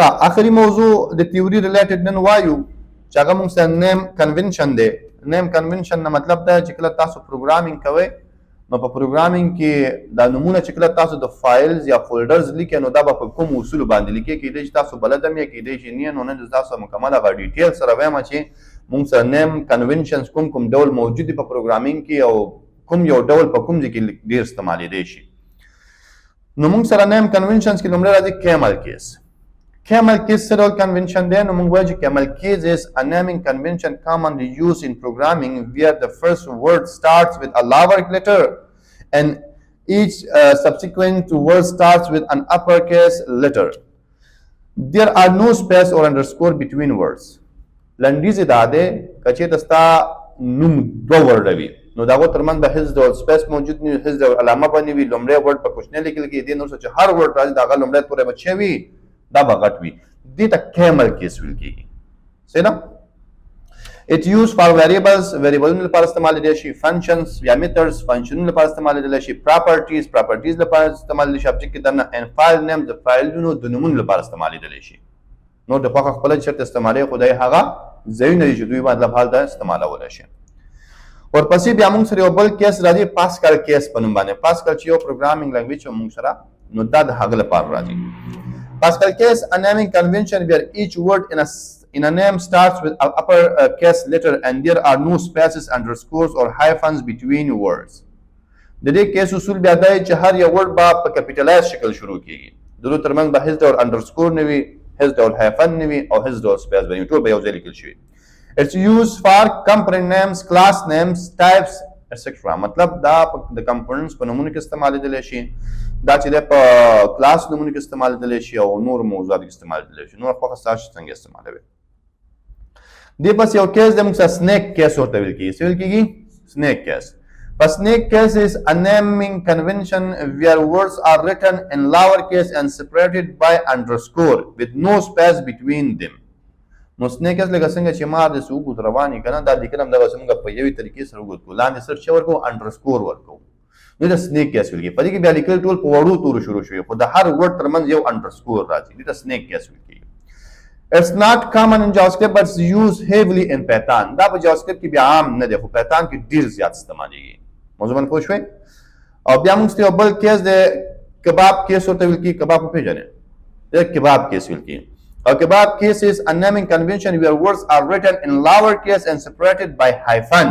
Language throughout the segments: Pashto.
آخري موضوع د تیوري ریلیټډ نن وایو چې هغه موږ سره نیم کنونشن دی. نیم کنونشن نه مطلب دا چې کله تاسو پروګرامینګ کوئ نو په پروګرامینګ کې دا نمونه چې کله تاسو د فایلز یا فولډرز لیکئ نو دا به په کوم اصول باندې لیکئ. کیدای شي تاسو بلد هم یې کیدای شي نه. نو نن تاسو مکمل هغه ډیټیل سره وایم چې موږ سره نیم کنونشنز کوم ډول موجود دي په پروګرامینګ کې او کوم یو ډول په کوم ځای کې ډیر استعمالیدای شي. نو موږ سره نیم کنونشنز کې لومړی راځي کیمل کیس. Camel case serial convention then camel case is a naming convention commonly used in programming where the first word starts with a lower letter and each subsequent word starts with an uppercase letter. There are no space or underscore between words. Landiz dade kache tasta num do word avi no dago terman ba his do space mawjud ni his do alama bani vi lomre word pa kuchne likil ke din no har word razi daga lomre pore bachevi دا به غټ وي. دې ته کیمل کیس ویل کېږي. صحیح ده؟ It used for variables لپاره استعمالیدلی شي، functions یا methods فنکشنونو لپاره استعمالیدلی شي، properties لپاره استعمالیدلی شي، object کې دننه and file names د فایلونو د نومونو لپاره استعمالیدلی شي. نو د خوښه خپله چېرته استعمالوي خو دی هغه ځایونه دي چې دوی باید لپاره دا استعمالولی شي. ورپسې بیا موږ سره یو بل کیس راځي پاسکل کیس په نوم باندې. پاسکل چې یو پروګرامینګ لنګویج موږ سره نو دا د هغه لپاره راځي. Pascal case, a naming convention where each word in a name starts with an uppercase letter and there are no spaces, underscores or hyphens between words. د دې کیس اصول بیا دا چې هر یو ورډ به په کیپیټلایز شکل شروع کیږي. د دوی ترمنځ به هیڅ ډول انډرسکور نه وي، هیڅ ډول هایفن نه وي او هیڅ ډول سپیس به نه وي، ټول به یو ځای لیکل شوي. It's used for component names, class names, types, etc. مطلب دا د کمپوننټس په نومونو کې استعمالیدلی شي، دا چې دی په کلاس نومونو کې استعمالیدلی شي او نور موضوعاتو کې استعمالیدلی شي. نور خوښه ستاسو څنګه استعمالوي. دې پس یو کیس دی موږ سره سنیک کیس ورته ویل کېږي. څه ویل کېږي؟ سنیک کیس. په سنیک کیس is a naming convention where words are written in lower case and separated by underscore with no space between them. نو سنیک کیس لکه څنګه چې مار داسې اوږد رواني که نه دا لیکل هم دغسې موږ په یوې طریقې سره اوږد کړو، لاندې سر چې ورکوو انډرسکور ورکوو. نو دا سنیک کیس ویل کېږي. په دې کې بیا لیکل ټول په وړو تورو شروع شوي خو د هر ورډ ترمنځ یو انډرسکور راځي. دې ته سنیک کیس ویل کېږي. It's not common in JavaScript but it's used heavily in Python. دا په JavaScript کې بیا عام نه دی خو Python کې ډېر زیات استعمالیږي. موضوع باندې پوه شوئ؟ او بیا موږ یو بل کیس دی کباب کیس ورته ویل کېږي. کباب وپېژنئ؟ دا کباب کیس ویل کېږي. A kebab case is a naming convention where words are written in lowercase and separated by hyphen.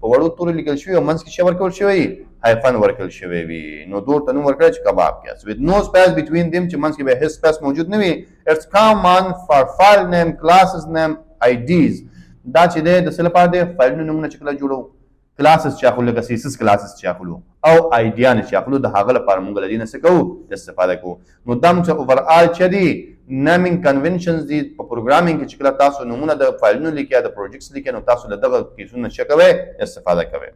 په وړو تورو لیکل شوي او منځ کې څه ورکول شوی؟ hyphen ورکول شوی وي. نو دوی ته نوم ورکړی چې کباب کیس. with no space between them چې منځ کې به هیڅ space موجود نه وي. It's common for file name, classes name, IDs. دا چې دی د څه لپاره دی؟ فایلونو نومونه چې کله جوړو، کلاسز چې اخلو لکه سیسس کلاسز چې اخلو او آیډیانې چې اخلو د هغه لپاره موږ له دې نه څه کوو؟ استفاده کوو. نو دا موږ اوورآل چې دي naming conventions دي په پروګرامینګ کې چې کله تاسو نومونه د فایلونو لیکئ یا د پروجیکټس لیکئ نو تاسو له دغه کیسونو څه کوئ؟ استفاده کوئ.